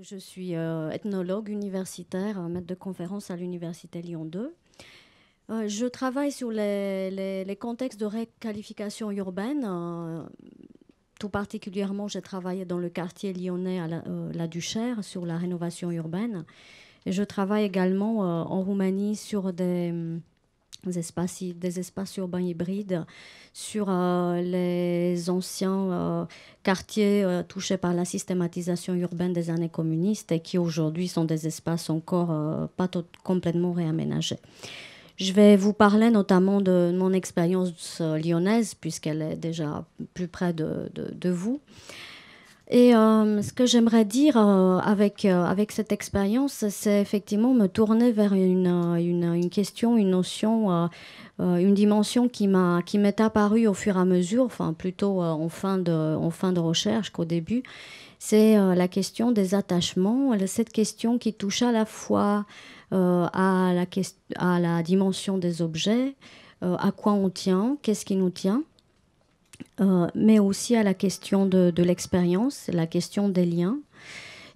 Je suis ethnologue universitaire, maître de conférence à l'Université Lyon 2. Je travaille sur les contextes de requalification urbaine. Tout particulièrement, j'ai travaillé dans le quartier lyonnais à la Duchère sur la rénovation urbaine. Et je travaille également en Roumanie sur des espaces urbains hybrides, sur les anciens quartiers touchés par la systématisation urbaine des années communistes et qui aujourd'hui sont des espaces encore pas complètement réaménagés. Je vais vous parler notamment de mon expérience lyonnaise, puisqu'elle est déjà plus près de vous. Et ce que j'aimerais dire avec cette expérience, c'est effectivement me tourner vers une question, une notion, une dimension qui m'est apparue au fur et à mesure, enfin plutôt en fin de recherche qu'au début. C'est la question des attachements, cette question qui touche à la fois à la dimension des objets, à quoi on tient, qu'est-ce qui nous tient. Mais aussi à la question de l'expérience, la question des liens.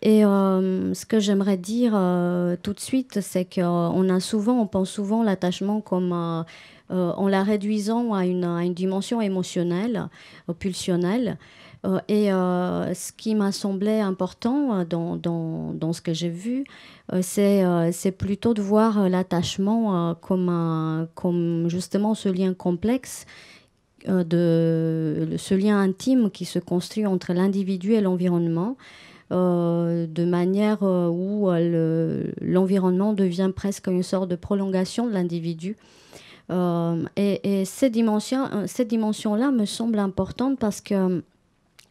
Et ce que j'aimerais dire tout de suite, c'est on pense souvent l'attachement comme en la réduisant à une dimension émotionnelle, pulsionnelle. Ce qui m'a semblé important dans ce que j'ai vu, c'est plutôt de voir l'attachement comme justement ce lien complexe ce lien intime qui se construit entre l'individu et l'environnement, de manière où l'environnement devient presque une sorte de prolongation de l'individu. Et cette dimension-là me semble importante parce que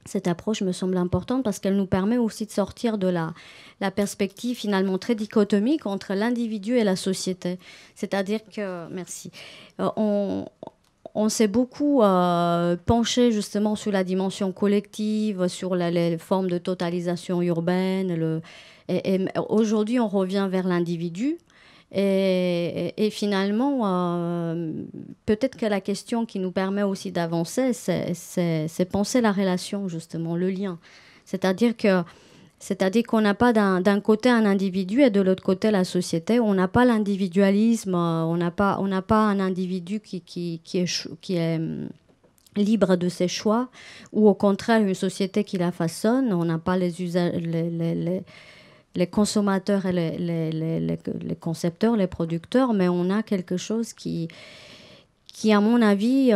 cette approche me semble importante parce qu'elle nous permet aussi de sortir de la perspective finalement très dichotomique entre l'individu et la société. C'est-à-dire que, merci, on s'est beaucoup penché justement sur la dimension collective, sur les formes de totalisation urbaine. Et aujourd'hui, on revient vers l'individu. Et finalement, peut-être que la question qui nous permet aussi d'avancer, c'est penser la relation, justement, le lien. C'est-à-dire qu'on n'a pas d'un côté un individu et de l'autre côté la société. On n'a pas l'individualisme, on n'a pas un individu qui est libre de ses choix, ou au contraire une société qui la façonne. On n'a pas les consommateurs et les concepteurs, les producteurs, mais on a quelque chose qui à mon avis, il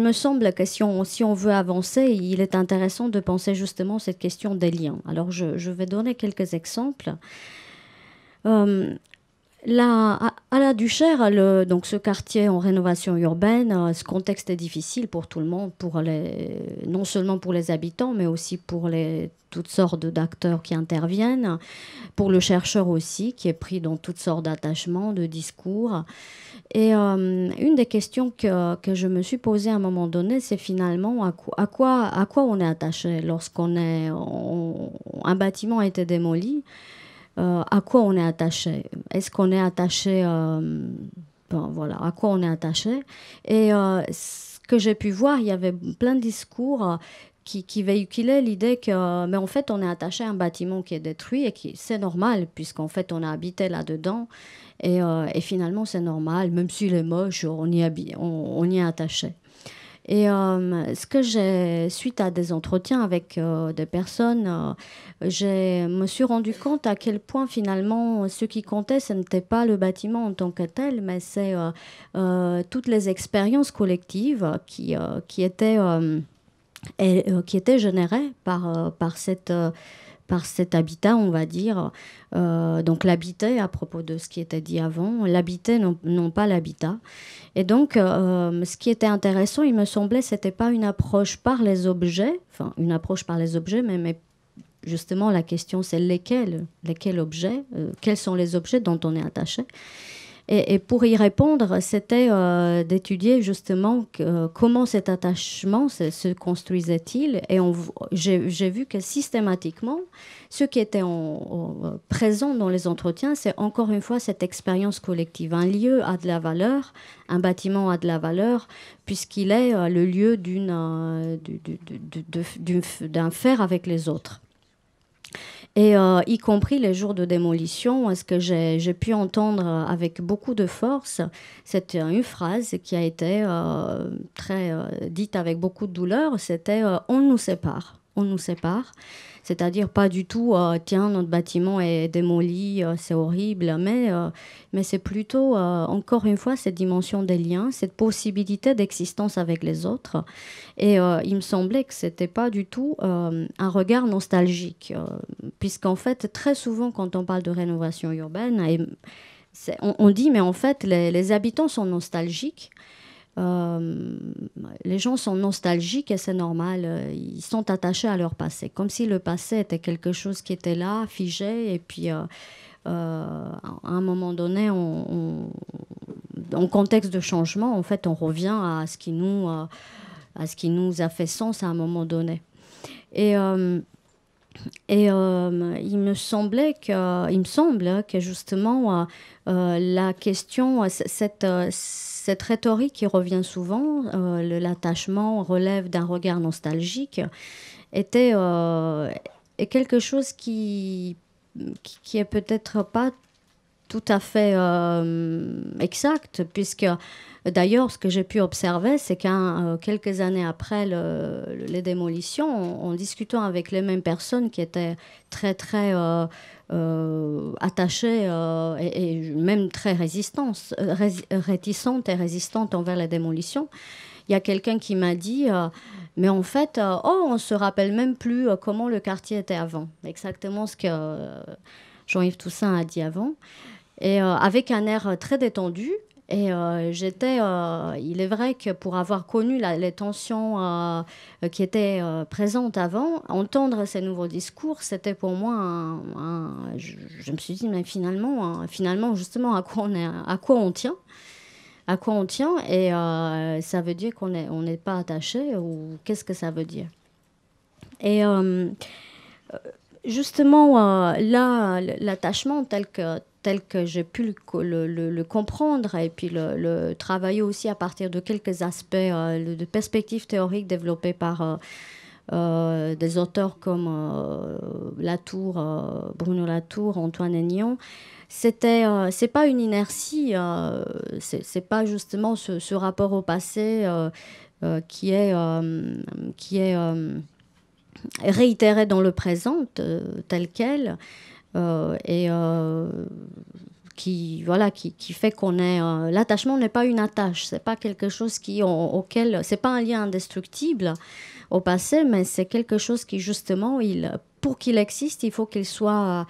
me semble que si on veut avancer, il est intéressant de penser justement cette question des liens. Alors, je vais donner quelques exemples. À la Duchère, donc ce quartier en rénovation urbaine, ce contexte est difficile pour tout le monde, non seulement pour les habitants, mais aussi pour toutes sortes d'acteurs qui interviennent, pour le chercheur aussi, qui est pris dans toutes sortes d'attachements, de discours. Et une des questions que je me suis posée à un moment donné, c'est finalement à quoi on est attaché un bâtiment a été démoli. À quoi on est attaché? Est-ce qu'on est attaché voilà, à quoi on est attaché? Et ce que j'ai pu voir, il y avait plein de discours qui véhiculaient l'idée que, mais en fait, on est attaché à un bâtiment qui est détruit et c'est normal, puisqu'en fait, on a habité là-dedans. Et finalement, c'est normal, même s'il est moche, on y est attaché. Et suite à des entretiens avec des personnes, je me suis rendu compte à quel point finalement ce qui comptait, ce n'était pas le bâtiment en tant que tel, mais c'est toutes les expériences collectives qui étaient générées par cet habitat, on va dire. Donc l'habiter, à propos de ce qui était dit avant, l'habiter, non pas l'habitat. Et donc, ce qui était intéressant, il me semblait, c'était pas une approche par les objets, mais justement la question c'est lesquels objets, quels sont les objets dont on est attaché. Et pour y répondre, c'était d'étudier justement comment cet attachement se construisait-il. Et j'ai vu que systématiquement, ce qui était présent dans les entretiens, c'est encore une fois cette expérience collective. Un lieu a de la valeur, un bâtiment a de la valeur, puisqu'il est le lieu d'un faire avec les autres. Et y compris les jours de démolition, ce que j'ai pu entendre avec beaucoup de force, c'était une phrase qui a été dite avec beaucoup de douleur, c'était on nous sépare. On nous sépare, c'est-à-dire pas du tout tiens, notre bâtiment est démoli, c'est horrible, mais c'est plutôt, encore une fois, cette dimension des liens, cette possibilité d'existence avec les autres. Et il me semblait que c'était pas du tout un regard nostalgique, puisqu'en fait, très souvent, quand on parle de rénovation urbaine, on dit, mais en fait, les habitants sont nostalgiques. Euh, les gens sont nostalgiques et c'est normal. Ils sont attachés à leur passé, comme si le passé était quelque chose qui était là, figé, et puis à un moment donné, en contexte de changement, en fait, on revient à ce qui nous a fait sens à un moment donné. Et, il me semble que justement la question, cette rhétorique qui revient souvent, l'attachement relève d'un regard nostalgique, était est quelque chose qui est peut-être pas tout à fait exact, puisque d'ailleurs, ce que j'ai pu observer, c'est qu'un quelques années après les démolitions, en discutant avec les mêmes personnes qui étaient très attachées et même très réticentes et résistantes envers la démolition, il y a quelqu'un qui m'a dit mais en fait, on se rappelle même plus comment le quartier était avant. Exactement ce que Jean-Yves Toussaint a dit avant. Et avec un air très détendu. Et il est vrai que pour avoir connu les tensions qui étaient présentes avant, entendre ces nouveaux discours, c'était pour moi je me suis dit, mais finalement justement, à quoi on tient, et ça veut dire on n'est pas attaché, ou qu'est-ce que ça veut dire? Et justement, là, l'attachement tel que j'ai pu le comprendre, et puis le travailler aussi à partir de quelques aspects de perspectives théoriques développées par des auteurs comme Bruno Latour, Antoine Aignan. C'est pas une inertie, c'est pas justement ce rapport au passé qui est réitéré dans le présent tel quel, et qui fait qu'on est l'attachement n'est pas une attache, c'est pas quelque chose auquel c'est pas un lien indestructible au passé, mais c'est quelque chose qui justement pour qu'il existe, il faut qu'il soit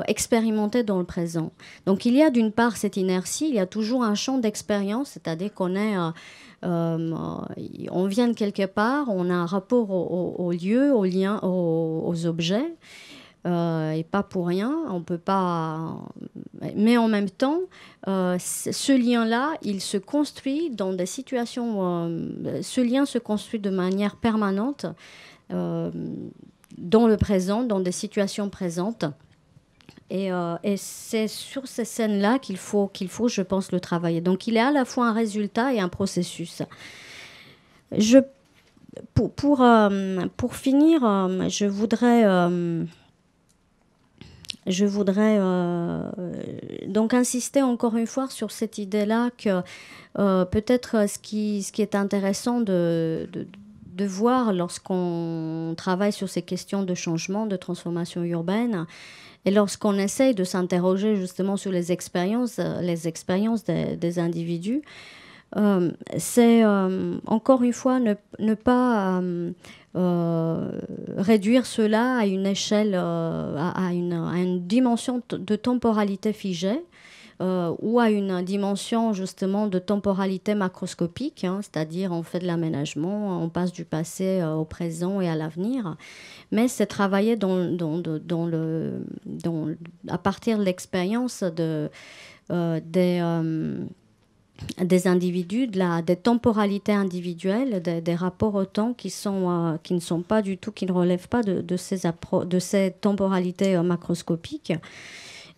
expérimenté dans le présent. Donc il y a d'une part cette inertie, il y a toujours un champ d'expérience, c'est-à-dire qu'on est on vient de quelque part, on a un rapport au lieu, aux liens, aux objets, et pas pour rien, on peut pas. Mais en même temps, ce lien-là, il se construit dans des situations. Ce lien se construit de manière permanente euh, dans le présent, dans des situations présentes. Et c'est sur ces scènes-là qu'il faut, je pense, le travailler. Donc, il est à la fois un résultat et un processus. Je, pour finir, je voudrais donc insister encore une fois sur cette idée-là que peut-être ce qui est intéressant de voir lorsqu'on travaille sur ces questions de changement, de transformation urbaine, et lorsqu'on essaye de s'interroger justement sur les expériences des individus, c'est encore une fois ne pas réduire cela à une échelle, à une dimension de temporalité figée, ou à une dimension justement de temporalité macroscopique, hein, c'est-à-dire on fait de l'aménagement, on passe du passé au présent et à l'avenir, mais c'est travailler à partir de l'expérience des individus, des temporalités individuelles, des rapports au temps qui ne sont pas du tout, qui ne relèvent pas de ces temporalités macroscopiques.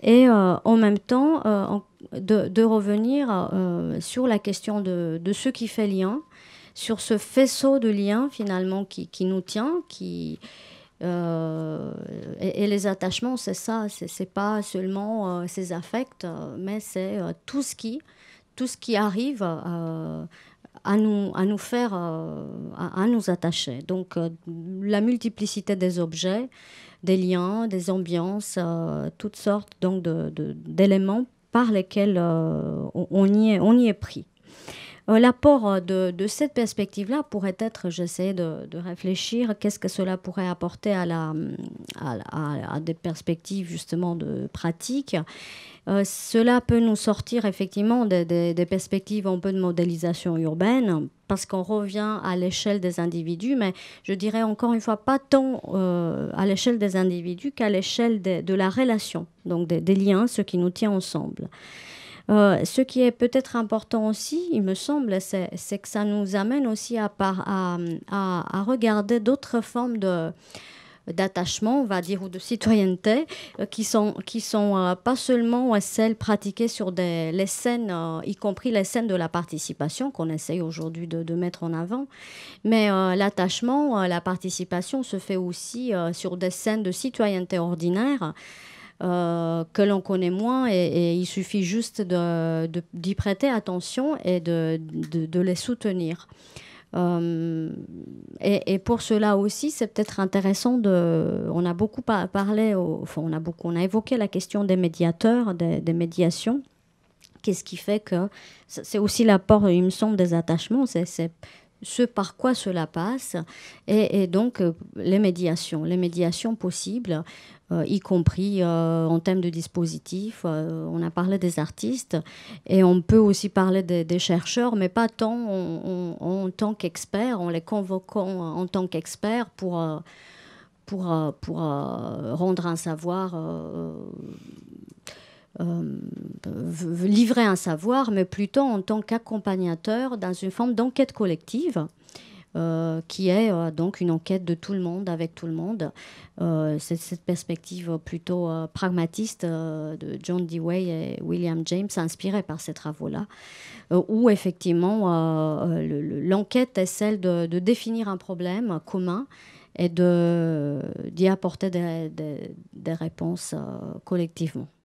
Et en même temps, de revenir sur la question de ce qui fait lien, sur ce faisceau de liens finalement qui nous tient, et les attachements, c'est ça, c'est pas seulement ces affects, mais c'est tout ce qui arrive à nous faire, à nous attacher. Donc, la multiplicité des objets, des liens, des ambiances, toutes sortes donc d'éléments par lesquels on y est pris. L'apport de cette perspective-là pourrait être, j'essaie de réfléchir, qu'est-ce que cela pourrait apporter à des perspectives justement de pratique. Cela peut nous sortir effectivement des perspectives un peu de modélisation urbaine, parce qu'on revient à l'échelle des individus, mais je dirais encore une fois pas tant à l'échelle des individus qu'à l'échelle de la relation, donc des liens, ce qui nous tient ensemble. Ce qui est peut-être important aussi, il me semble, c'est que ça nous amène aussi à regarder d'autres formes d'attachement, on va dire, ou de citoyenneté, qui sont pas seulement celles pratiquées sur les scènes, y compris les scènes de la participation qu'on essaye aujourd'hui de mettre en avant, mais l'attachement, la participation se fait aussi sur des scènes de citoyenneté ordinaire, que l'on connaît moins, et il suffit juste d'y prêter attention et de les soutenir. Et pour cela aussi, c'est peut-être intéressant on a beaucoup parlé, on a évoqué la question des médiateurs, des médiations. Qu'est-ce qui fait que c'est aussi l'apport, il me semble, des attachements, c'est ce par quoi cela passe, et donc les médiations possibles, y compris en termes de dispositifs. On a parlé des artistes, et on peut aussi parler des chercheurs, mais pas tant en tant qu'experts, en les convoquant en tant qu'experts pour rendre un savoir, livrer un savoir, mais plutôt en tant qu'accompagnateur dans une forme d'enquête collective, qui est donc une enquête de tout le monde, avec tout le monde. C'est cette perspective plutôt pragmatiste de John Dewey et William James, inspirée par ces travaux-là, où effectivement l'enquête est celle de définir un problème commun et d'y apporter des réponses collectivement.